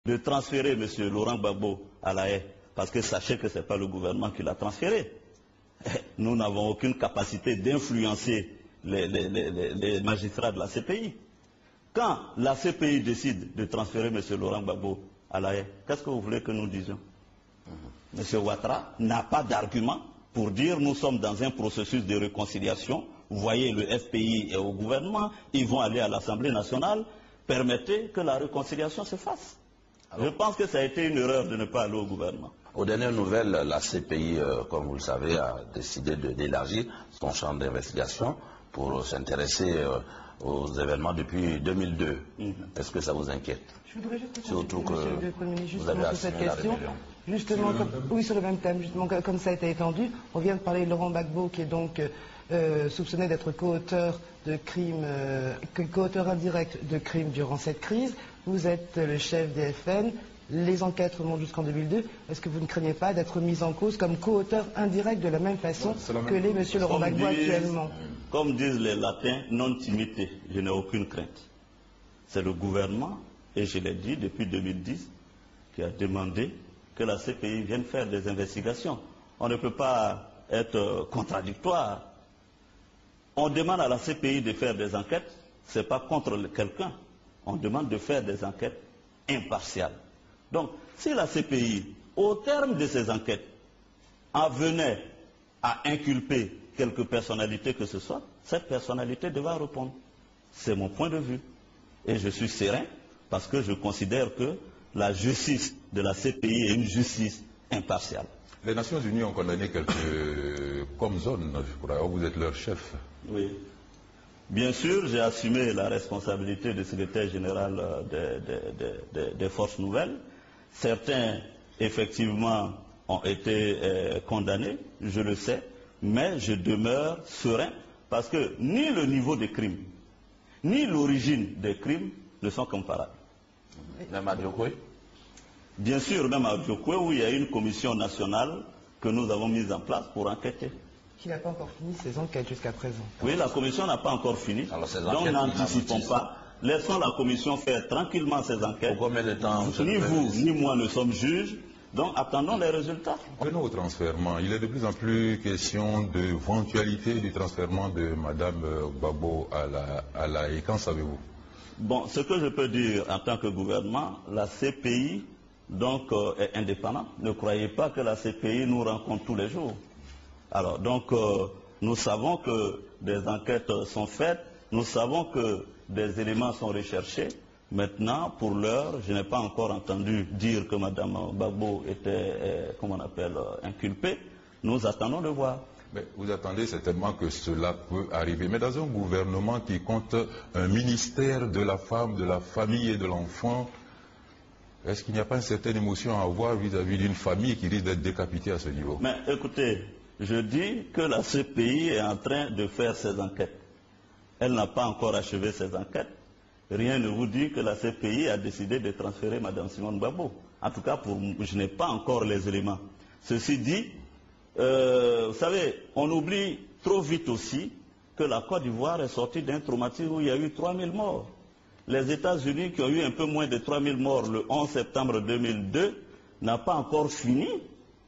de transférer M. Laurent Gbagbo à la haie, parce que sachez que ce n'est pas le gouvernement qui l'a transféré. Nous n'avons aucune capacité d'influencer les magistrats de la CPI. Quand la CPI décide de transférer M. Laurent Gbagbo à la haie, qu'est-ce que vous voulez que nous disions? M. Ouattara n'a pas d'argument pour dire nous sommes dans un processus de réconciliation. Vous voyez, le FPI est au gouvernement, ils vont aller à l'Assemblée nationale, permettez que la réconciliation se fasse. Alors, je pense que ça a été une erreur de ne pas aller au gouvernement. Aux dernières nouvelles, la CPI, comme vous le savez, a décidé d'élargir son champ d'investigation pour s'intéresser aux événements depuis 2002. Est-ce que ça vous inquiète? Je voudrais juste surtout que vous avez assumé la rébellion. Justement, oui, sur le même thème, justement, comme ça a été étendu, on vient de parler de Laurent Gbagbo, qui est donc soupçonné d'être co-auteur de crimes, co-auteur indirect de crimes durant cette crise. Vous êtes le chef des FN, les enquêtes remontent jusqu'en 2002. Est-ce que vous ne craignez pas d'être mis en cause comme co-auteur indirect de la même façon que l'est M. Laurent Gbagbo actuellement? Comme disent les latins, non timide, je n'ai aucune crainte. C'est le gouvernement, et je l'ai dit depuis 2010, qui a demandé que la CPI vienne faire des investigations. On ne peut pas être contradictoire. On demande à la CPI de faire des enquêtes, ce n'est pas contre quelqu'un. On demande de faire des enquêtes impartiales. Donc, si la CPI, au terme de ces enquêtes, en venait à inculper quelque personnalité que ce soit, cette personnalité devra répondre. C'est mon point de vue. Et je suis serein parce que je considère que la justice de la CPI est une justice impartiale. Les Nations Unies ont condamné quelques comme zones, je crois. Vous êtes leur chef. Oui. Bien sûr, j'ai assumé la responsabilité de secrétaire général des Forces Nouvelles. Certains, effectivement, ont été condamnés, je le sais, mais je demeure serein parce que ni le niveau des crimes, ni l'origine des crimes ne sont comparables. Même à Diokwe? Bien sûr, même à Diokwe, où il y a une commission nationale que nous avons mise en place pour enquêter. Qui n'a pas encore fini ses enquêtes jusqu'à présent. Oui, la commission n'a pas encore fini. Alors, donc n'anticipons pas. Laissons la commission faire tranquillement ses enquêtes. Pour combien de temps? Ni vous, ni moi ne sommes juges. Donc attendons les résultats. Venons au transfèrement. Il est de plus en plus question d'éventualité du transfèrement de Mme Gbagbo à la haie. Qu'en savez-vous? Bon, ce que je peux dire en tant que gouvernement, la CPI donc, est indépendante. Ne croyez pas que la CPI nous rencontre tous les jours. Alors donc nous savons que des enquêtes sont faites, nous savons que des éléments sont recherchés. Maintenant, pour l'heure, je n'ai pas encore entendu dire que Mme Gbagbo était, comment on appelle, inculpée. Nous attendons de voir. Mais vous attendez certainement que cela peut arriver. Mais dans un gouvernement qui compte un ministère de la femme, de la famille et de l'enfant, est-ce qu'il n'y a pas une certaine émotion à avoir vis-à-vis d'une famille qui risque d'être décapitée à ce niveau? Mais écoutez, je dis que la CPI est en train de faire ses enquêtes. Elle n'a pas encore achevé ses enquêtes. Rien ne vous dit que la CPI a décidé de transférer Mme Simone Gbagbo. En tout cas, je n'ai pas encore les éléments. Ceci dit, vous savez, on oublie trop vite aussi que la Côte d'Ivoire est sortie d'un traumatisme où il y a eu 3000 morts. Les États-Unis, qui ont eu un peu moins de 3000 morts le 11 septembre 2002, n'ont pas encore fini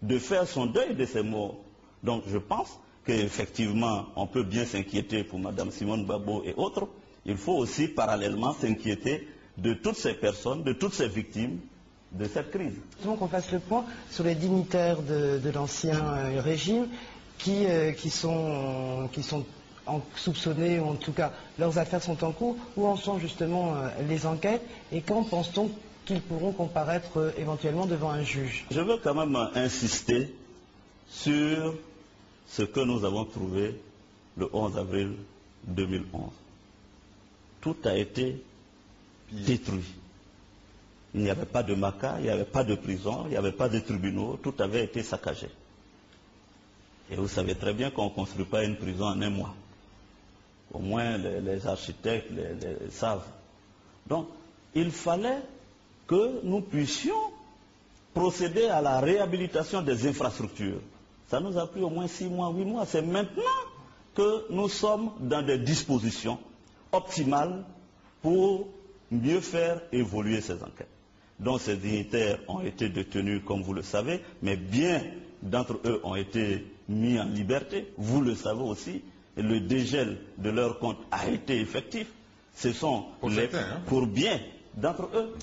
de faire son deuil de ces morts. Donc je pense qu'effectivement, on peut bien s'inquiéter pour Mme Simone Gbagbo et autres. Il faut aussi parallèlement s'inquiéter de toutes ces personnes, de toutes ces victimes de cette crise. Donc on fasse le point sur les dignitaires de l'ancien régime qui sont soupçonnés, ou en tout cas leurs affaires sont en cours. Où en sont justement les enquêtes et quand pense-t-on qu'ils pourront comparaître éventuellement devant un juge? Je veux quand même insister sur ce que nous avons trouvé le 11 avril 2011. Tout a été détruit. Il n'y avait pas de maca, il n'y avait pas de prison, il n'y avait pas de tribunaux, tout avait été saccagé. Et vous savez très bien qu'on ne construit pas une prison en un mois. Au moins les architectes les savent. Donc, il fallait que nous puissions procéder à la réhabilitation des infrastructures. Ça nous a pris au moins 6 mois, 8 mois. C'est maintenant que nous sommes dans des dispositions optimales pour mieux faire évoluer ces enquêtes. dont ces dignitaires ont été détenus, comme vous le savez, mais bien d'entre eux ont été mis en liberté. Vous le savez aussi, le dégel de leurs comptes a été effectif. Ce sont pour bien d'entre eux.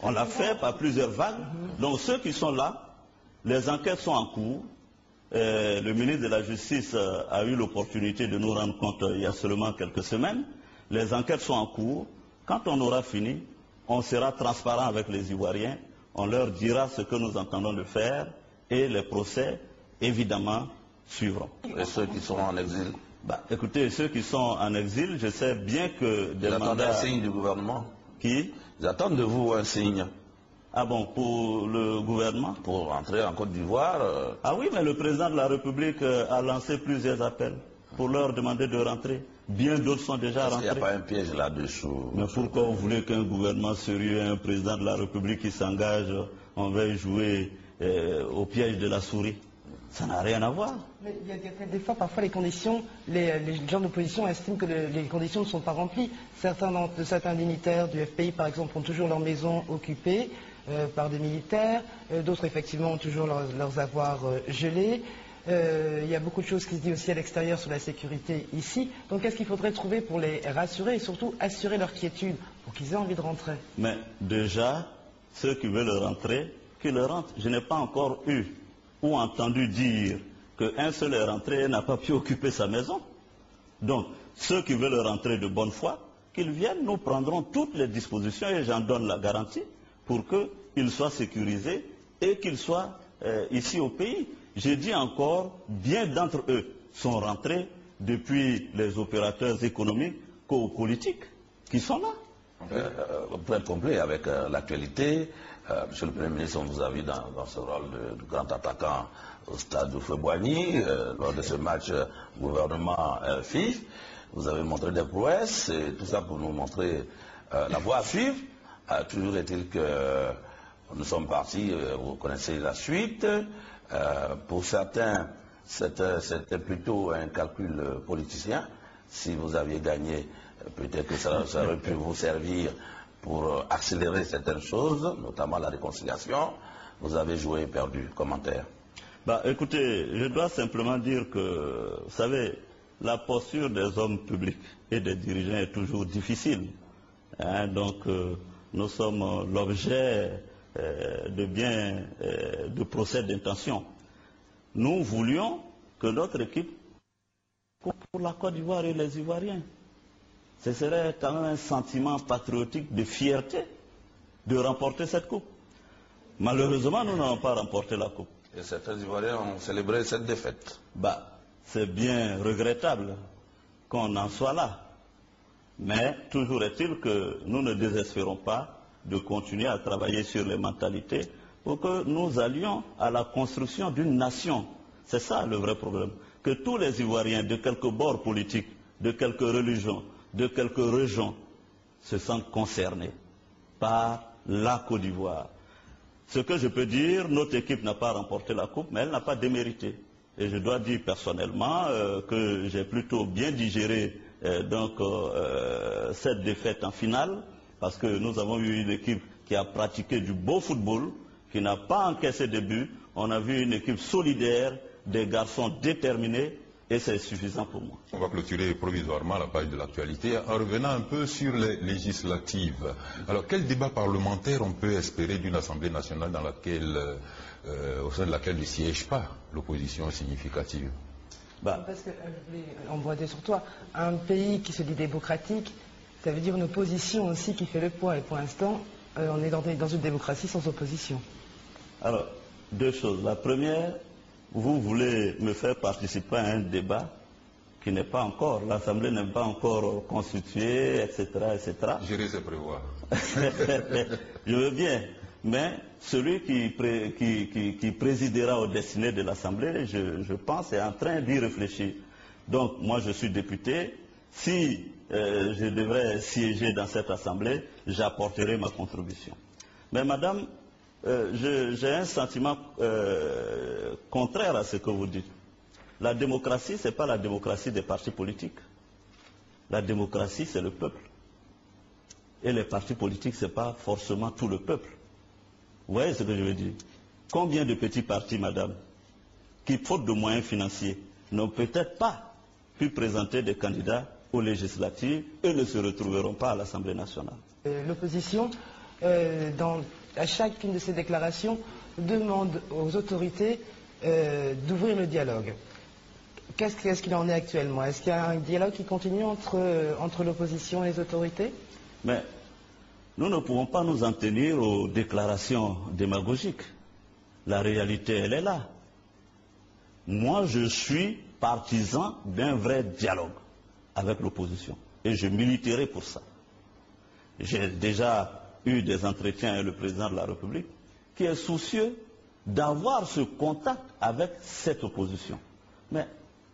On l'a fait par plusieurs vagues. Donc ceux qui sont là, les enquêtes sont en cours. Le ministre de la Justice a eu l'opportunité de nous rendre compte il y a seulement quelques semaines. Les enquêtes sont en cours. Quand on aura fini, on sera transparent avec les Ivoiriens. On leur dira ce que nous entendons de faire et les procès, évidemment, suivront. Et ceux qui sont en exil? Écoutez, ceux qui sont en exil, je sais bien que des mandats... Ils attendent un signe du gouvernement. Qui? Ils attendent de vous un signe. Ah bon, pour le gouvernement? Pour rentrer en Côte d'Ivoire. Ah oui, mais le président de la République a lancé plusieurs appels pour leur demander de rentrer. Bien d'autres sont déjà rentrés. Il n'y a pas un piège là-dessous? Mais pourquoi vous voulez qu'un gouvernement sérieux, un président de la République qui s'engage, on va jouer au piège de la souris? Ça n'a rien à voir. Mais il y a des fois, parfois, les conditions, les gens d'opposition estiment que les conditions ne sont pas remplies. Certains dignitaires du FPI, par exemple, ont toujours leur maison occupée par des militaires. D'autres, effectivement, ont toujours leurs avoirs gelés. Il y a beaucoup de choses qui se disent aussi à l'extérieur sur la sécurité ici. Donc, qu'est-ce qu'il faudrait trouver pour les rassurer et surtout assurer leur quiétude pour qu'ils aient envie de rentrer? Mais déjà, ceux qui veulent rentrer, qu'ils rentrent. Je n'ai pas encore eu ou entendu dire qu'un seul est rentré et n'a pas pu occuper sa maison. Donc, ceux qui veulent rentrer de bonne foi, qu'ils viennent, nous prendrons toutes les dispositions et j'en donne la garantie pour qu'ils soient sécurisés et qu'ils soient ici au pays. J'ai dit encore, bien d'entre eux sont rentrés depuis les opérateurs économiques qu'aux politiques qui sont là. Pour être complet avec l'actualité, Monsieur le Premier ministre, on vous a vu dans ce rôle de grand attaquant au stade de Feu-Boigny, lors de ce match gouvernement-FIF. Vous avez montré des prouesses, et tout ça pour nous montrer la voie à suivre. Toujours est-il que nous sommes partis, vous connaissez la suite. Pour certains, c'était plutôt un calcul politicien. Si vous aviez gagné, peut-être que ça aurait pu vous servir pour accélérer certaines choses, notamment la réconciliation. Vous avez joué et perdu. Commentaire? Écoutez, je dois simplement dire que, vous savez, la posture des hommes publics et des dirigeants est toujours difficile. Donc, nous sommes l'objet de procès d'intention. Nous voulions que notre équipe pour la Côte d'Ivoire et les Ivoiriens. Ce serait quand même un sentiment patriotique de fierté de remporter cette coupe. Malheureusement, nous n'avons pas remporté la coupe. Et certains Ivoiriens ont célébré cette défaite. C'est bien regrettable qu'on en soit là. Mais toujours est-il que nous ne désespérons pas de continuer à travailler sur les mentalités pour que nous allions à la construction d'une nation. C'est ça le vrai problème. Que tous les Ivoiriens de quelque bord politique, de quelque religion, de quelques régions se sentent concernés par la Côte d'Ivoire. Ce que je peux dire, notre équipe n'a pas remporté la coupe, mais elle n'a pas démérité. Et je dois dire personnellement que j'ai plutôt bien digéré cette défaite en finale, parce que nous avons eu une équipe qui a pratiqué du beau football, qui n'a pas encaissé de but. On a vu une équipe solidaire, des garçons déterminés, et c'est suffisant pour moi. On va clôturer provisoirement la page de l'actualité en revenant un peu sur les législatives. Alors, quel débat parlementaire on peut espérer d'une Assemblée nationale dans laquelle, au sein de laquelle ne siège pas l'opposition significative? Parce que, je voulais emboîter sur toi, un pays qui se dit démocratique, ça veut dire une opposition aussi qui fait le poids. Et pour l'instant, on est dans une démocratie sans opposition. Alors, deux choses. La première, vous voulez me faire participer à un débat qui n'est pas encore, l'Assemblée n'est pas encore constituée, etc., etc. Gérer ses prévoirs. Je veux bien, mais celui qui présidera aux destinées de l'Assemblée, je pense, est en train d'y réfléchir. Donc, moi, je suis député. Si je devrais siéger dans cette Assemblée, j'apporterai ma contribution. Mais madame, j'ai un sentiment contraire à ce que vous dites. La démocratie, ce n'est pas la démocratie des partis politiques. La démocratie, c'est le peuple. Et les partis politiques, ce n'est pas forcément tout le peuple. Vous voyez ce que je veux dire? Combien de petits partis, madame, qui, faute de moyens financiers, n'ont peut-être pas pu présenter des candidats aux législatives et ne se retrouveront pas à l'Assemblée nationale? L'opposition, à chacune de ces déclarations, demande aux autorités d'ouvrir le dialogue. Qu'est-ce qu'il en est actuellement? Est-ce qu'il y a un dialogue qui continue entre l'opposition et les autorités? Mais nous ne pouvons pas nous en tenir aux déclarations démagogiques. La réalité, elle est là. Moi, je suis partisan d'un vrai dialogue avec l'opposition. Et je militerai pour ça. J'ai déjà eu des entretiens avec le président de la République qui est soucieux d'avoir ce contact avec cette opposition. Mais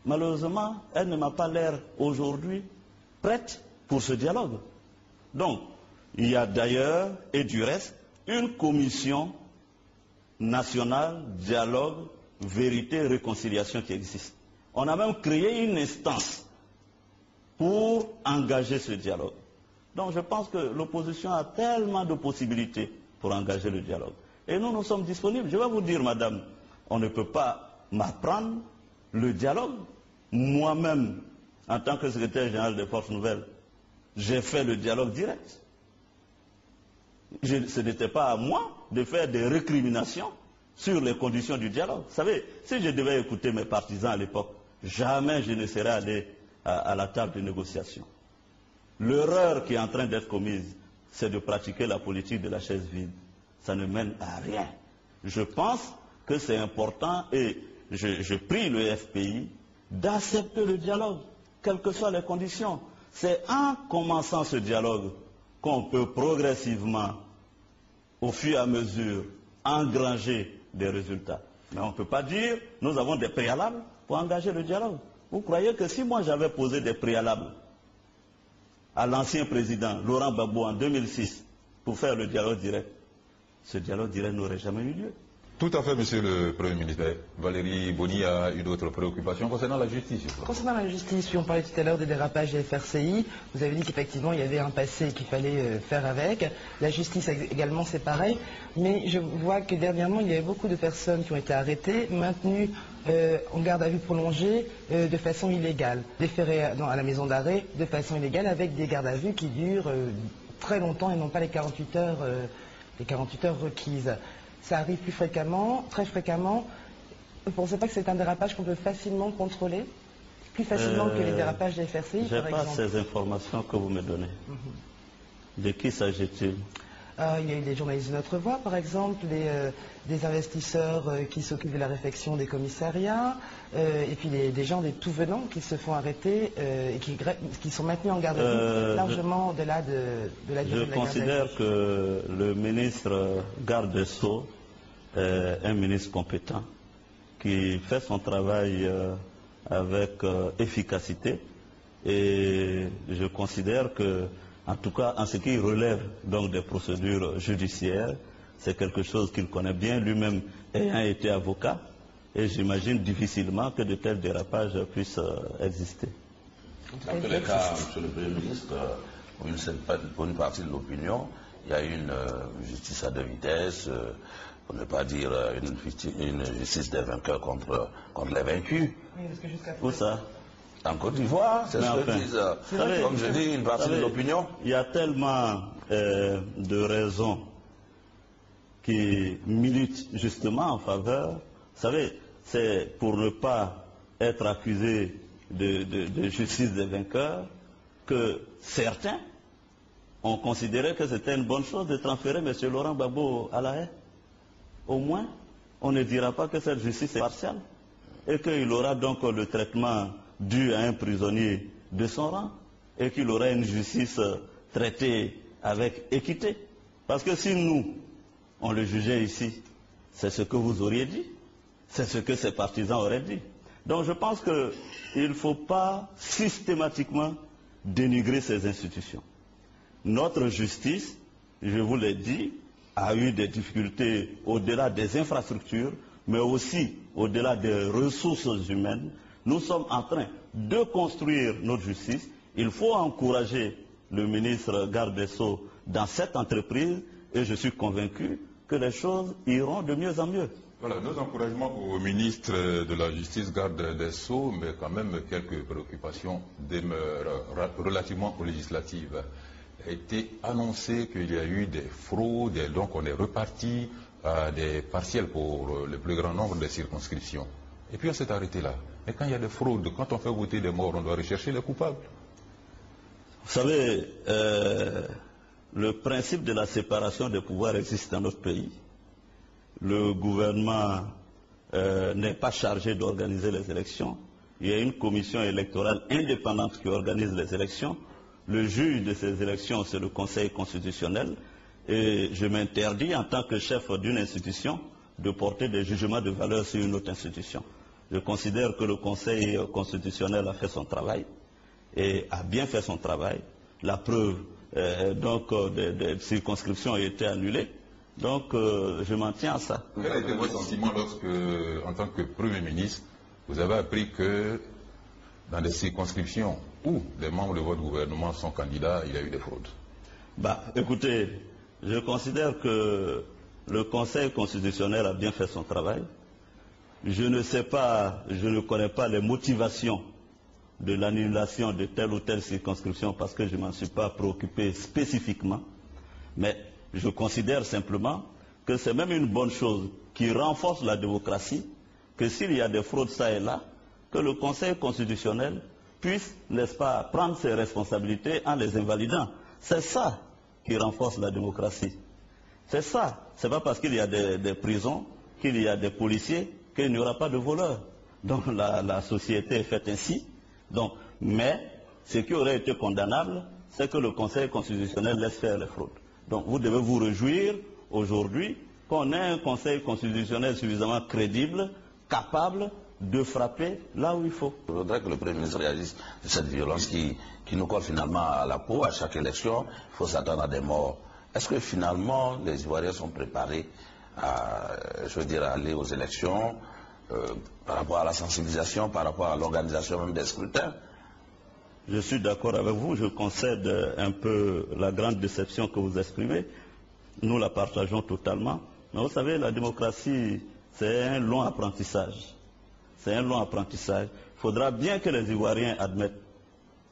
malheureusement, elle ne m'a pas l'air aujourd'hui prête pour ce dialogue. Donc, il y a d'ailleurs, et du reste, une commission nationale, dialogue, vérité et réconciliation qui existe. On a même créé une instance pour engager ce dialogue. Donc je pense que l'opposition a tellement de possibilités pour engager le dialogue. Et nous sommes disponibles. Je vais vous dire, madame, on ne peut pas m'apprendre le dialogue. Moi-même, en tant que secrétaire général des Forces Nouvelles, j'ai fait le dialogue direct. Ce n'était pas à moi de faire des récriminations sur les conditions du dialogue. Vous savez, si je devais écouter mes partisans à l'époque, jamais je ne serais allé à la table de négociation. L'erreur qui est en train d'être commise, c'est de pratiquer la politique de la chaise vide. Ça ne mène à rien. Je pense que c'est important et je prie le FPI d'accepter le dialogue, quelles que soient les conditions. C'est en commençant ce dialogue qu'on peut progressivement, au fur et à mesure, engranger des résultats. Mais on ne peut pas dire, nous avons des préalables pour engager le dialogue. Vous croyez que si moi j'avais posé des préalables à l'ancien président Laurent Gbagbo en 2006 pour faire le dialogue direct, ce dialogue direct n'aurait jamais eu lieu. Tout à fait, monsieur le Premier ministre. Valérie Boni a une autre préoccupation concernant la justice. Concernant la justice, puis on parlait tout à l'heure des dérapages des FRCI. Vous avez dit qu'effectivement il y avait un passé qu'il fallait faire avec. La justice également, c'est pareil. Mais je vois que dernièrement, il y avait beaucoup de personnes qui ont été arrêtées, maintenues en garde à vue prolongée de façon illégale, déférées à la maison d'arrêt de façon illégale, avec des gardes à vue qui durent très longtemps et non pas les 48 heures requises. Ça arrive plus fréquemment, très fréquemment. Vous ne pensez pas que c'est un dérapage qu'on peut facilement contrôler? Plus facilement que les dérapages des FRCI, par exemple? Je n'ai pas ces informations que vous me donnez. De qui s'agit-il? Il y a eu des journalistes de Notre Voix, par exemple, des investisseurs qui s'occupent de la réfection des commissariats, et puis des gens, des tout venants qui se font arrêter et qui sont maintenus en garde à vue largement au-delà de la durée de la garde à vue. Je considère que le ministre garde des Sceaux est un ministre compétent qui fait son travail avec efficacité, et je considère que, en tout cas, en ce qui relève donc des procédures judiciaires, c'est quelque chose qu'il connaît bien, lui-même ayant été avocat, et j'imagine difficilement que de tels dérapages puissent exister. Dans tous les cas, monsieur le Premier ministre, pour une partie de l'opinion, il y a une justice à deux vitesses, pour ne pas dire une justice des vainqueurs contre les vaincus. Oui, parce que jusqu'à Où ça? En Côte d'Ivoire, c'est ce que disent, comme je dis, une partie de l'opinion. Il y a tellement de raisons qui militent justement en faveur. Vous savez, c'est pour ne pas être accusé de justice des vainqueurs que certains ont considéré que c'était une bonne chose de transférer M. Laurent Gbagbo à La Haye. Au moins, on ne dira pas que cette justice est partiale et qu'il aura donc le traitement dû à un prisonnier de son rang et qu'il aura une justice traitée avec équité. Parce que si nous, on le jugeait ici, c'est ce que vous auriez dit, c'est ce que ses partisans auraient dit. Donc je pense qu'il ne faut pas systématiquement dénigrer ces institutions. Notre justice, je vous l'ai dit, a eu des difficultés au-delà des infrastructures, mais aussi au-delà des ressources humaines. Nous sommes en train de construire notre justice. Il faut encourager le ministre garde des Sceaux dans cette entreprise et je suis convaincu que les choses iront de mieux en mieux. Voilà, nos encouragements au ministre de la Justice, garde des Sceaux, mais quand même quelques préoccupations demeurent relativement aux législatives. Il a été annoncé qu'il y a eu des fraudes, et donc on est reparti à des partiels pour le plus grand nombre de circonscriptions. Et puis on s'est arrêté là. Mais quand il y a des fraudes, quand on fait voter des morts, on doit rechercher les coupables. Vous savez, le principe de la séparation des pouvoirs existe dans notre pays. Le gouvernement n'est pas chargé d'organiser les élections. Il y a une commission électorale indépendante qui organise les élections. Le juge de ces élections, c'est le Conseil constitutionnel. Et je m'interdis, en tant que chef d'une institution, de porter des jugements de valeur sur une autre institution. Je considère que le Conseil constitutionnel a fait son travail et a bien fait son travail. La preuve des circonscriptions a été annulée. Donc, je m'en tiens à ça. Quel a été votre sentiment lorsque, en tant que Premier ministre, vous avez appris que dans des circonscriptions où des membres de votre gouvernement sont candidats, il y a eu des fraudes? Écoutez, je considère que le Conseil constitutionnel a bien fait son travail. Je ne sais pas, je ne connais pas les motivations de l'annulation de telle ou telle circonscription parce que je ne m'en suis pas préoccupé spécifiquement. Mais je considère simplement que c'est même une bonne chose qui renforce la démocratie, que s'il y a des fraudes ça et là, que le Conseil constitutionnel puisse, n'est-ce pas, prendre ses responsabilités en les invalidant. C'est ça qui renforce la démocratie. C'est ça. C'est pas parce qu'il y a des prisons, qu'il y a des policiers, qu'il n'y aura pas de voleurs. Donc la société est faite ainsi. Donc, mais ce qui aurait été condamnable, c'est que le Conseil constitutionnel laisse faire les fraudes. Donc vous devez vous réjouir aujourd'hui qu'on ait un Conseil constitutionnel suffisamment crédible, capable de frapper là où il faut. Je voudrais que le Premier ministre réagisse de cette violence qui nous colle finalement à la peau. À chaque élection, il faut s'attendre à des morts. Est-ce que finalement les Ivoiriens sont préparés à, à aller aux élections par rapport à la sensibilisation, par rapport à l'organisation même des scrutins? Je suis d'accord avec vous, je concède un peu la grande déception que vous exprimez. Nous la partageons totalement. Mais vous savez, la démocratie, c'est un long apprentissage. C'est un long apprentissage. Il faudra bien que les Ivoiriens admettent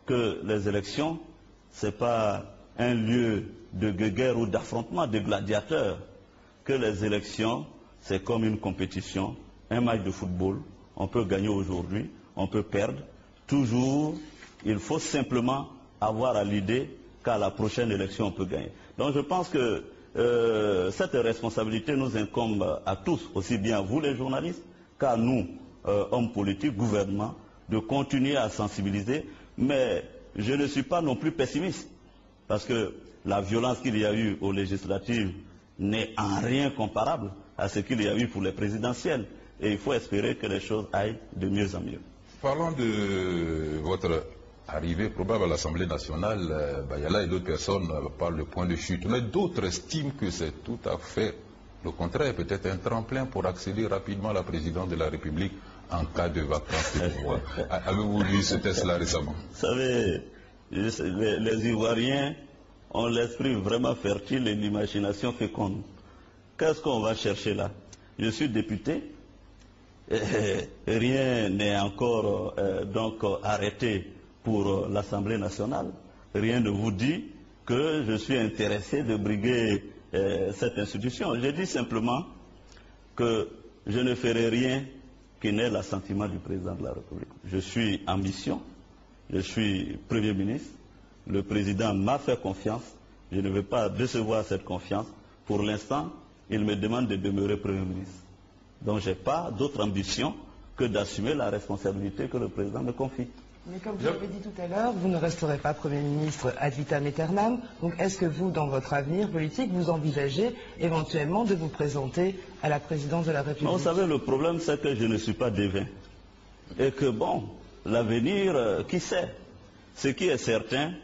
que les élections, ce n'est pas un lieu de guerre ou d'affrontement de gladiateurs. Que les élections, c'est comme une compétition, un match de football. On peut gagner aujourd'hui, on peut perdre. Toujours, il faut simplement avoir à l'idée qu'à la prochaine élection, on peut gagner. Donc je pense que cette responsabilité nous incombe à tous, aussi bien à vous les journalistes qu'à nous, hommes politiques, gouvernement, de continuer à sensibiliser. Mais je ne suis pas non plus pessimiste, parce que la violence qu'il y a eu aux législatives n'est en rien comparable à ce qu'il y a eu pour les présidentielles. Et il faut espérer que les choses aillent de mieux en mieux. Parlons de votre arrivée probable à l'Assemblée nationale. Bayala et d'autres personnes parlent de point de chute, mais d'autres estiment que c'est tout à fait le contraire, peut-être un tremplin pour accéder rapidement à la présidence de la République en cas de vacance de pouvoir. Avez-vous lu ce test-là récemment? Vous savez, les Ivoiriens ont l'esprit vraiment fertile et l'imagination féconde. Qu'est-ce qu'on va chercher là? Je suis député, rien n'est encore arrêté pour l'Assemblée nationale. Rien ne vous dit que je suis intéressé de briguer cette institution. Je dis simplement que je ne ferai rien qui n'ait l'assentiment du président de la République. Je suis en mission, je suis Premier ministre, le président m'a fait confiance, je ne vais pas décevoir cette confiance. Pour l'instant, il me demande de demeurer Premier ministre. Donc je n'ai pas d'autre ambition que d'assumer la responsabilité que le président me confie. Mais comme vous l'avez dit tout à l'heure, vous ne resterez pas Premier ministre ad vitam aeternam. Donc est-ce que vous, dans votre avenir politique, vous envisagez éventuellement de vous présenter à la présidence de la République? Non, vous savez, le problème c'est que je ne suis pas devin. Et que bon, l'avenir, qui sait? Ce qui est certain,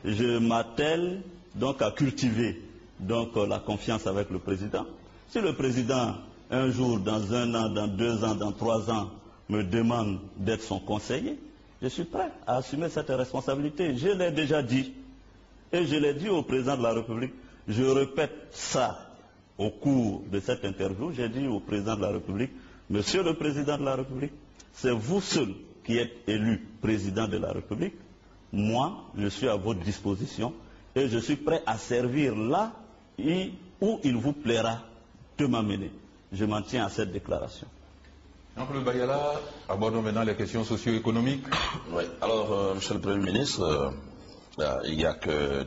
je m'attelle donc à cultiver la confiance avec le président. Si le président, un jour, dans 1 an, dans 2 ans, dans 3 ans, me demande d'être son conseiller, je suis prêt à assumer cette responsabilité. Je l'ai déjà dit. Et je l'ai dit au président de la République. Je répète ça au cours de cette interview, j'ai dit au président de la République, Monsieur le Président de la République, c'est vous seul qui êtes élu président de la République. Moi, je suis à votre disposition et je suis prêt à servir là où il vous plaira de m'amener. Je m'en tiens à cette déclaration. Jean-Claude Bayala, abordons maintenant les questions socio-économiques. Oui, alors, Monsieur le Premier ministre, il y a que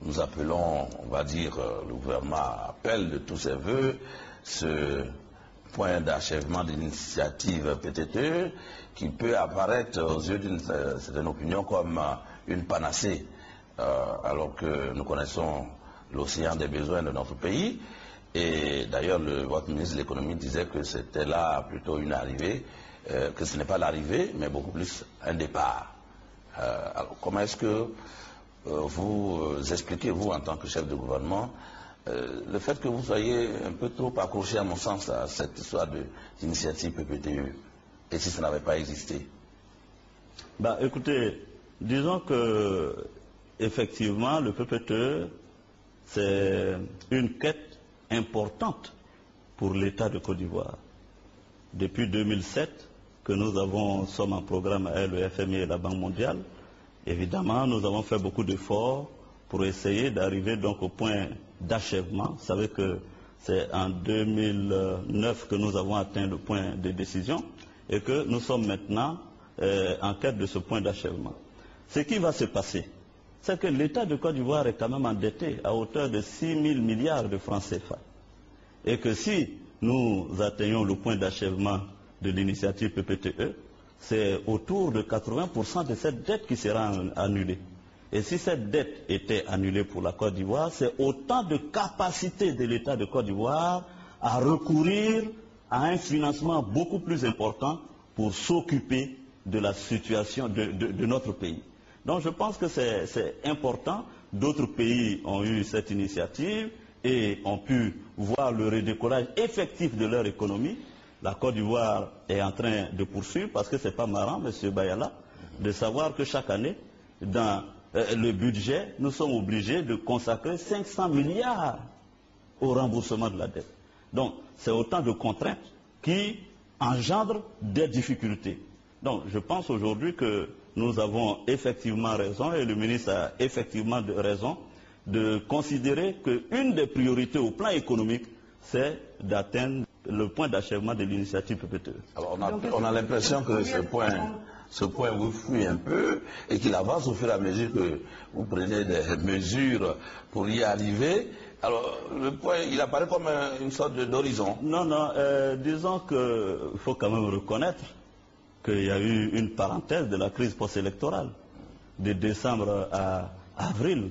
nous appelons, on va dire, le gouvernement appelle de tous ses voeux ce point d'achèvement de l'initiative PTTE qui peut apparaître aux yeux d'une certaine opinion comme une panacée, alors que nous connaissons l'océan des besoins de notre pays. Et d'ailleurs, votre ministre de l'économie disait que c'était là plutôt une arrivée, que ce n'est pas l'arrivée, mais beaucoup plus un départ. Alors, comment est-ce que vous expliquez, vous, en tant que chef de gouvernement, le fait que vous soyez un peu trop accroché, à mon sens, à cette histoire d'initiative PPTE, et si ça n'avait pas existé? Écoutez, disons que, effectivement, le PPTE, c'est une quête importante pour l'État de Côte d'Ivoire. Depuis 2007, que nous sommes en programme avec le FMI et la Banque mondiale, évidemment, nous avons fait beaucoup d'efforts pour essayer d'arriver donc au point d'achèvement. Vous savez que c'est en 2009 que nous avons atteint le point de décision et que nous sommes maintenant en quête de ce point d'achèvement. Ce qui va se passer, c'est que l'État de Côte d'Ivoire est quand même endetté à hauteur de 6 000 milliards de francs CFA. Et que si nous atteignons le point d'achèvement de l'initiative PPTE, c'est autour de 80% de cette dette qui sera annulée. Et si cette dette était annulée pour la Côte d'Ivoire, c'est autant de capacité de l'État de Côte d'Ivoire à recourir à un financement beaucoup plus important pour s'occuper de la situation de notre pays. Donc je pense que c'est important. D'autres pays ont eu cette initiative et ont pu voir le redécollage effectif de leur économie. La Côte d'Ivoire est en train de poursuivre parce que ce n'est pas marrant, M. Bayala, de savoir que chaque année, dans le budget, nous sommes obligés de consacrer 500 milliards au remboursement de la dette. Donc c'est autant de contraintes qui engendrent des difficultés. Donc je pense aujourd'hui que nous avons effectivement raison, et le ministre a effectivement raison, de considérer qu'une des priorités au plan économique, c'est d'atteindre le point d'achèvement de l'initiative PPTE. Alors on a l'impression que ce point vous fuit un peu et qu'il avance au fur et à mesure que vous prenez des mesures pour y arriver. Alors le point, il apparaît comme une sorte d'horizon. Non, disons qu'il faut quand même reconnaître qu'il y a eu une parenthèse de la crise post-électorale de décembre à avril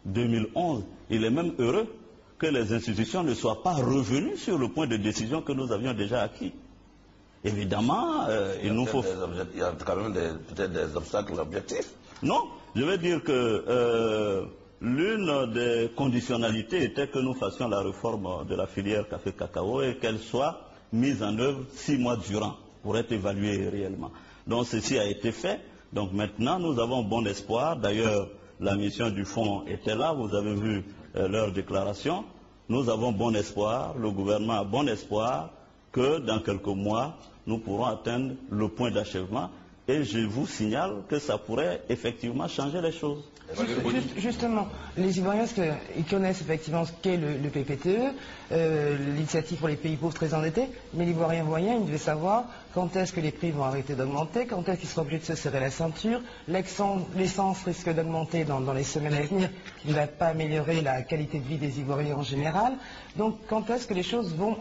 2011. Il est même heureux que les institutions ne soient pas revenues sur le point de décision que nous avions déjà acquis. Évidemment, il nous faut... Il y a quand même peut-être des obstacles objectifs. Non, je veux dire que l'une des conditionnalités était que nous fassions la réforme de la filière café-cacao et qu'elle soit mise en œuvre 6 mois durant pour être évaluée réellement. Donc ceci a été fait. Donc maintenant, nous avons bon espoir. D'ailleurs, la mission du fonds était là. Vous avez vu leur déclaration. Nous avons bon espoir, le gouvernement a bon espoir que dans quelques mois, nous pourrons atteindre le point d'achèvement. Et je vous signale que ça pourrait effectivement changer les choses. Justement, les Ivoiriens, ils connaissent effectivement ce qu'est le PPTE, l'initiative pour les pays pauvres très endettés, mais l'Ivoirien moyen, il devait savoir quand est-ce que les prix vont arrêter d'augmenter, quand est-ce qu'ils seront obligés de se serrer la ceinture, l'essence risque d'augmenter dans les semaines à venir, qui ne va pas améliorer la qualité de vie des Ivoiriens en général. Donc quand est-ce que les choses vont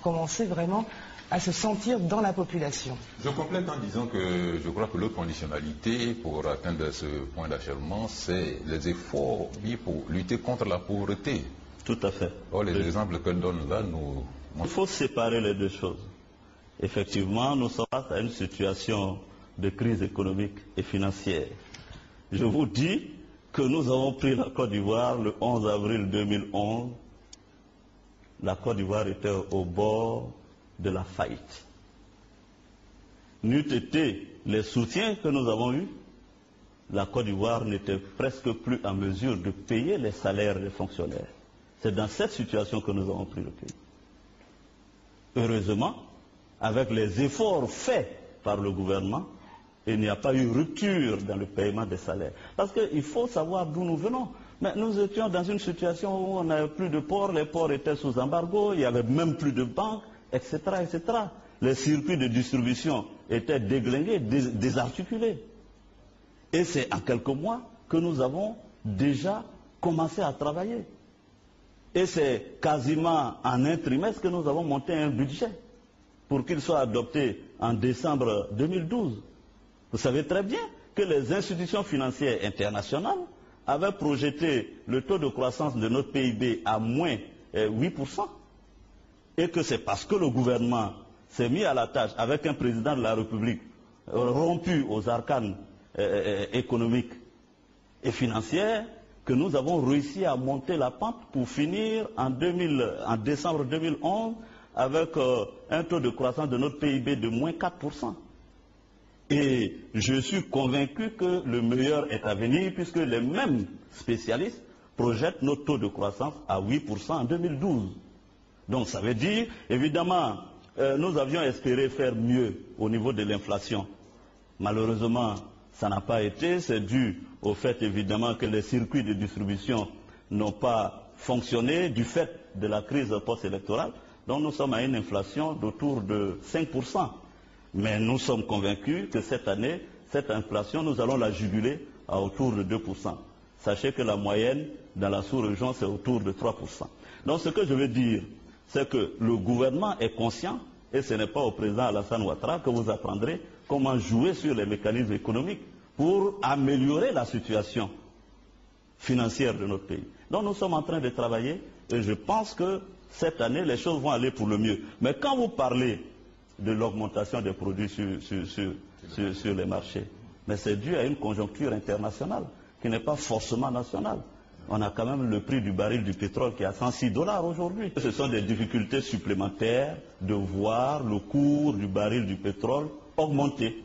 commencer vraiment à se sentir dans la population? Je complète en disant que je crois que l'autre conditionnalité pour atteindre ce point d'achèvement, c'est les efforts mis pour lutter contre la pauvreté. Tout à fait. Or, les exemples que donne là nous... Il faut séparer les deux choses. Effectivement, nous sommes face à une situation de crise économique et financière. Je vous dis que nous avons pris la Côte d'Ivoire le 11 avril 2011. La Côte d'Ivoire était au bord de la faillite. N'eût été les soutiens que nous avons eus, la Côte d'Ivoire n'était presque plus en mesure de payer les salaires des fonctionnaires. C'est dans cette situation que nous avons pris le pays. Heureusement, avec les efforts faits par le gouvernement, il n'y a pas eu rupture dans le paiement des salaires. Parce qu'il faut savoir d'où nous venons. Mais nous étions dans une situation où on n'avait plus de ports, les ports étaient sous embargo, il n'y avait même plus de banques, etc., etc. Les circuits de distribution étaient déglingués, désarticulés. Et c'est en quelques mois que nous avons déjà commencé à travailler. Et c'est quasiment en un trimestre que nous avons monté un budget pour qu'il soit adopté en décembre 2012. Vous savez très bien que les institutions financières internationales avaient projeté le taux de croissance de notre PIB à moins 8%. Et que c'est parce que le gouvernement s'est mis à la tâche avec un président de la République rompu aux arcanes économiques et financières que nous avons réussi à monter la pente pour finir en décembre 2011 avec un taux de croissance de notre PIB de moins 4%. Et je suis convaincu que le meilleur est à venir puisque les mêmes spécialistes projettent notre taux de croissance à 8% en 2012. Donc ça veut dire, évidemment, nous avions espéré faire mieux au niveau de l'inflation. Malheureusement, ça n'a pas été. C'est dû au fait, évidemment, que les circuits de distribution n'ont pas fonctionné du fait de la crise post-électorale. Donc nous sommes à une inflation d'autour de 5%. Mais nous sommes convaincus que cette année, cette inflation, nous allons la juguler à autour de 2%. Sachez que la moyenne dans la sous-région, c'est autour de 3%. Donc ce que je veux dire, c'est que le gouvernement est conscient, et ce n'est pas au président Alassane Ouattara que vous apprendrez comment jouer sur les mécanismes économiques pour améliorer la situation financière de notre pays. Donc nous sommes en train de travailler, et je pense que cette année, les choses vont aller pour le mieux. Mais quand vous parlez de l'augmentation des produits sur les marchés, mais c'est dû à une conjoncture internationale qui n'est pas forcément nationale. On a quand même le prix du baril du pétrole qui est à $106 aujourd'hui. Ce sont des difficultés supplémentaires de voir le cours du baril du pétrole augmenter.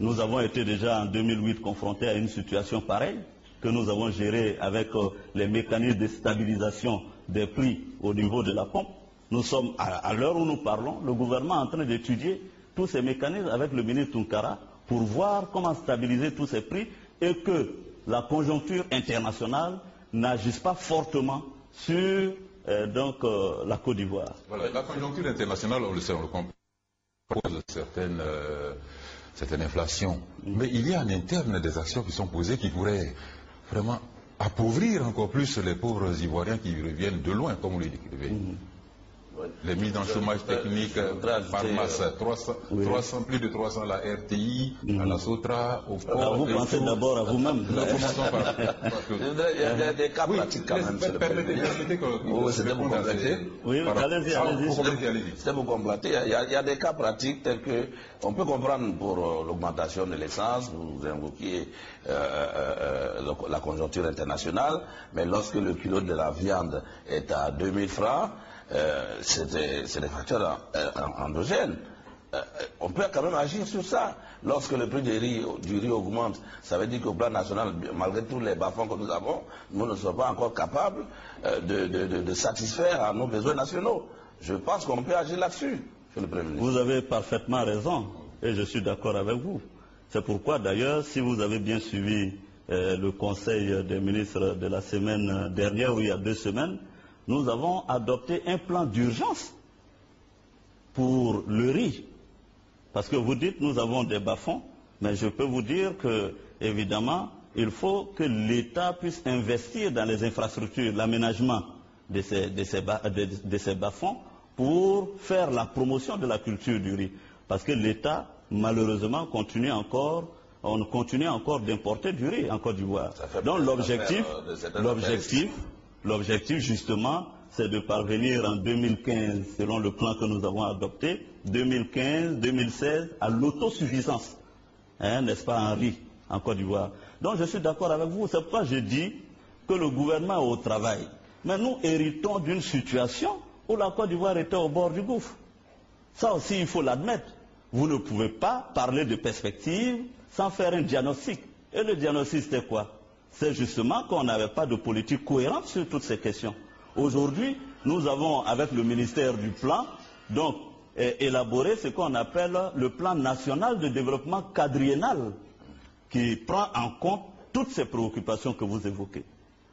Nous avons été déjà en 2008 confrontés à une situation pareille que nous avons gérée avec les mécanismes de stabilisation des prix au niveau de la pompe. Nous sommes, à l'heure où nous parlons, le gouvernement est en train d'étudier tous ces mécanismes avec le ministre Tunkara pour voir comment stabiliser tous ces prix et que la conjoncture internationale n'agisse pas fortement sur la Côte d'Ivoire. Voilà, la conjoncture internationale, on le sait, on le comprend, cause certaines inflations. Mais il y a en interne des actions qui sont posées qui pourraient vraiment appauvrir encore plus les pauvres Ivoiriens qui reviennent de loin, comme on le dit. Les mises en chômage technique par masse, plus de 300 la RTI, à la Sotra, au port. Vous pensez d'abord à vous-même. Il y a des cas pratiques quand même. Permettez que c'était pour compléter. Oui, allez-y. C'était pour compléter. Il y a des cas pratiques tels que, on peut comprendre pour l'augmentation de l'essence, vous invoquiez la conjoncture internationale, mais lorsque le kilo de la viande est à 2000 francs, c'est des facteurs endogènes. On peut quand même agir sur ça. Lorsque le prix du riz augmente, ça veut dire qu'au plan national, malgré tous les bas-fonds que nous avons, nous ne sommes pas encore capables de satisfaire à nos besoins nationaux. Je pense qu'on peut agir là-dessus, monsieur le Premier ministre. Vous avez parfaitement raison, et je suis d'accord avec vous. C'est pourquoi d'ailleurs, si vous avez bien suivi le conseil des ministres de la semaine dernière, ou il y a 2 semaines, nous avons adopté un plan d'urgence pour le riz. Parce que vous dites, nous avons des bas-fonds, mais je peux vous dire que, évidemment, il faut que l'État puisse investir dans les infrastructures, l'aménagement de ces bas-fonds pour faire la promotion de la culture du riz. Parce que l'État, malheureusement, continue encore d'importer du riz en Côte d'Ivoire. Donc l'objectif, justement, c'est de parvenir en 2015, selon le plan que nous avons adopté, 2015-2016, à l'autosuffisance, n'est-ce pas, en riz, en Côte d'Ivoire. Donc je suis d'accord avec vous, c'est pourquoi je dis que le gouvernement est au travail. Mais nous héritons d'une situation où la Côte d'Ivoire était au bord du gouffre. Ça aussi, il faut l'admettre. Vous ne pouvez pas parler de perspective sans faire un diagnostic. Et le diagnostic, c'était quoi? C'est justement qu'on n'avait pas de politique cohérente sur toutes ces questions. Aujourd'hui, nous avons, avec le ministère du Plan, donc, élaboré ce qu'on appelle le plan national de développement quadriennal, qui prend en compte toutes ces préoccupations que vous évoquez.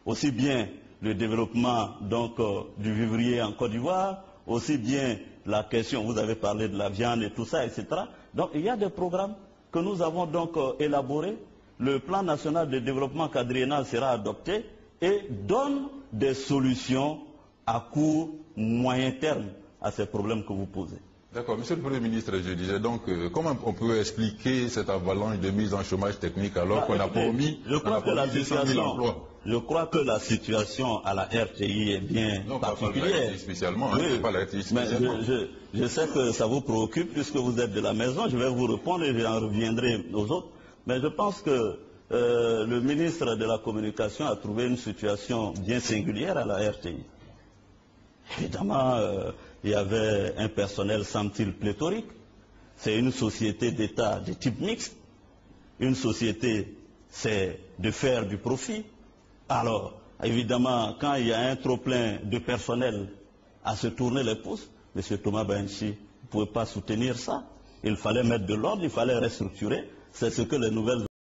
Aussi bien le développement donc, du vivrier en Côte d'Ivoire, aussi bien la question, vous avez parlé de la viande et tout ça, etc. Donc il y a des programmes que nous avons donc élaborés. Le plan national de développement quadriennal sera adopté et donne des solutions à court, moyen terme à ces problèmes que vous posez. D'accord. Monsieur le Premier ministre, je disais donc, comment on peut expliquer cette avalanche de mise en chômage technique alors qu'on a promis 200 000 emplois? Je crois que la situation à la RTI est bien particulière. Spécialement, oui, pas la RTI spécialement. Je sais que ça vous préoccupe puisque vous êtes de la maison. Je vais vous répondre et j'en reviendrai aux autres. Mais je pense que le ministre de la Communication a trouvé une situation bien singulière à la RTI. Évidemment, il y avait un personnel, semble-t-il, pléthorique. C'est une société d'État de type mixte. Une société, c'est de faire du profit. Alors, évidemment, quand il y a un trop-plein de personnel à se tourner les pouces, M. Thomas Bahenchi ne pouvait pas soutenir ça. Il fallait mettre de l'ordre, il fallait restructurer. C'est ce que les nouvelles